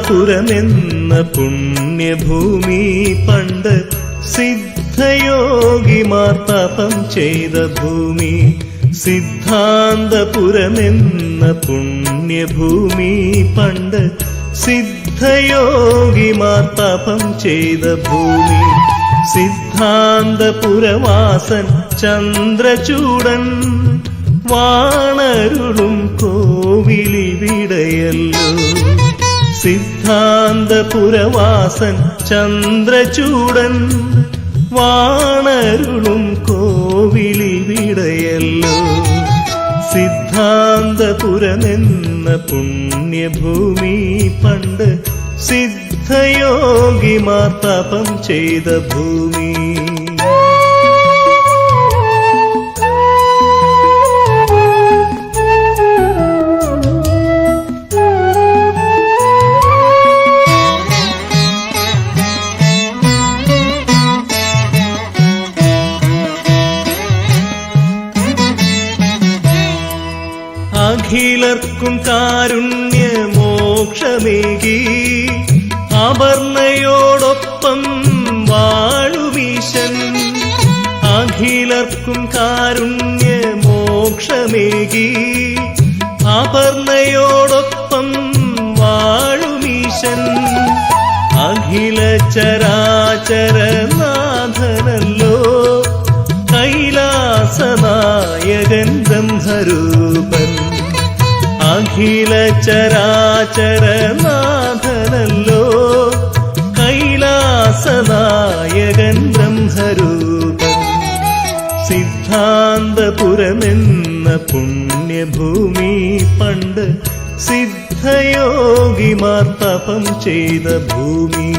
സിദ്ധാന്തപുരമെന്ന പുണ്യഭൂമി പണ്ട് സിദ്ധയോഗിമാർ തപം ചെയ്ത ഭൂമി. സിദ്ധാന്തപുരമെന്ന പുണ്യഭൂമി പണ്ട് സിദ്ധയോഗിമാർ തപം ചെയ്ത ഭൂമി. സിദ്ധാന്തപുരവാസൻ ചന്ദ്രചൂടൻ വാണരുളും കോവിലിവിടെയല്ലോ. സിദ്ധാന്തപുരവാസൻ ചന്ദ്രചൂടൻ വാണരുളും കോവിലിവിടെയല്ലോ. സിദ്ധാന്തപുരമെന്ന പുണ്യഭൂമി പണ്ട് സിദ്ധയോഗിമാർ തപം ചെയ്ത ഭൂമി. അഖിലർക്കും കാരുണ്യമോക്ഷമേകി അപർണയോടൊപ്പം വാഴുമീശൻ. അഖിലർക്കും കാരുണ്യമോക്ഷമേകി അപർണയോടൊപ്പം വാഴുമീശൻ. അഖില ചരാചരനാഥനല്ലോ കൈലാസനായകൻ ബ്രഹ്മരൂപൻ. അഖില ചരാചരനാഥനല്ലോ കൈലാസനായകൻ ബ്രഹ്മരൂപൻ. സിദ്ധാന്തപുരമെന്ന പുണ്യഭൂമി പണ്ട് സിദ്ധയോഗിമാർ തപം ചെയ്ത ഭൂമി.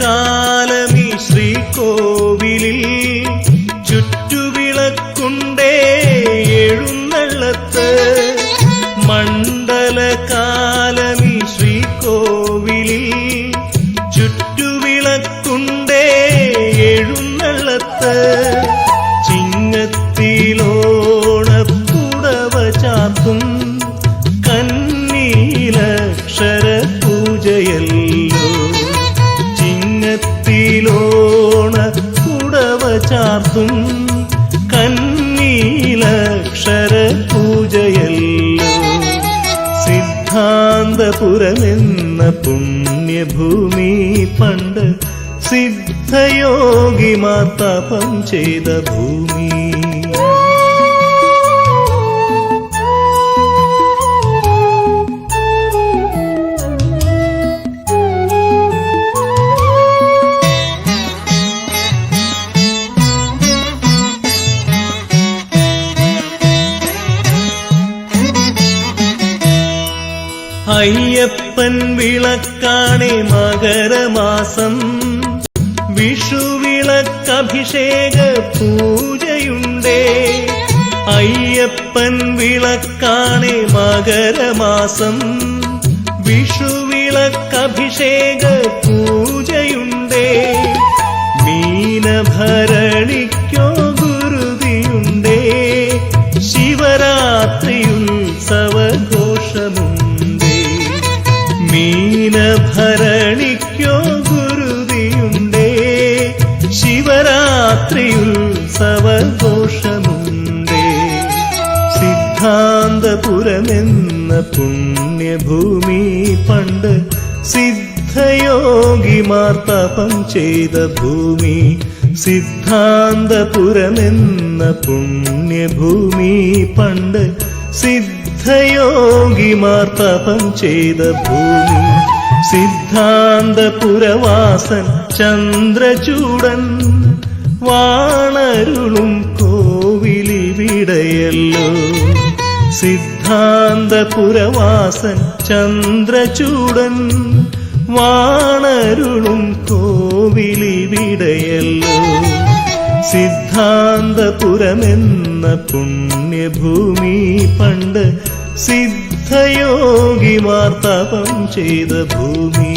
കാലമീ ശ്രീകോവിലിൽ ചുറ്റുവിളക്കുണ്ടേ എഴുന്നള്ളത്ത്. മണ്ഡലകാലമീ ശ്രീകോവിലിൽ ചുറ്റുവിളക്കുണ്ടേ എഴുന്നള്ളത്ത്. ചിങ്ങത്തിലോണപ്പുടവ ചാർത്തും കന്നീലക്ഷര പൂജയല്ലോ. ചിങ്ങത്തിലോണ പുടവ ചാർത്തും കന്നീലക്ഷര പൂജയല്ലോ. സിദ്ധാന്തപുരമെന്ന പുണ്യഭൂമി പണ്ട് സിദ്ധയോഗിമാർ തപം ചെയ്ത ഭൂമി. അയ്യപ്പൻ വിളക്കാണേ മകരമാസം. വിഷുവിളക്കഭിഷേക പൂജയുണ്ടേ. അയ്യപ്പൻ വിളക്കാണേ മകരമാസം. വിഷുവിളക്കഭിഷേക പൂജയുണ്ടേ. മീനഭരണിക്കോ ഗുരുതിയുണ്ടേ. ശിവരാത്രിയുത്സവഘോഷമുണ്ടേ. മീനഭരണിക്കോ ഗുരുതിയുണ്ടേ. ശിവരാത്രിയുത്സവഘോഷമുണ്ടേ. സിദ്ധാന്തപുരമെന്ന പുണ്യഭൂമി പണ്ട് സിദ്ധയോഗിമാർ തപം ചെയ്ത ഭൂമി. സിദ്ധാന്തപുരമെന്ന പുണ്യഭൂമി പണ്ട് സിദ്ധയോഗിമാർ തപം ചെയ്ത ഭൂമി. സിദ്ധാന്തപുരവാസൻ ചന്ദ്രചൂടൻ വാണരുളും കോവിലിവിടെയല്ലോ. സിദ്ധാന്തപുരവാസൻ ചന്ദ്രചൂടൻ വാണരുളും കോവിലിവിടെയല്ലോ. സിദ്ധാന്തപുരമെന്ന പുണ്യഭൂമി പണ്ട് സിദ്ധയോഗിമാർ തപം ചെയ്ത ഭൂമി.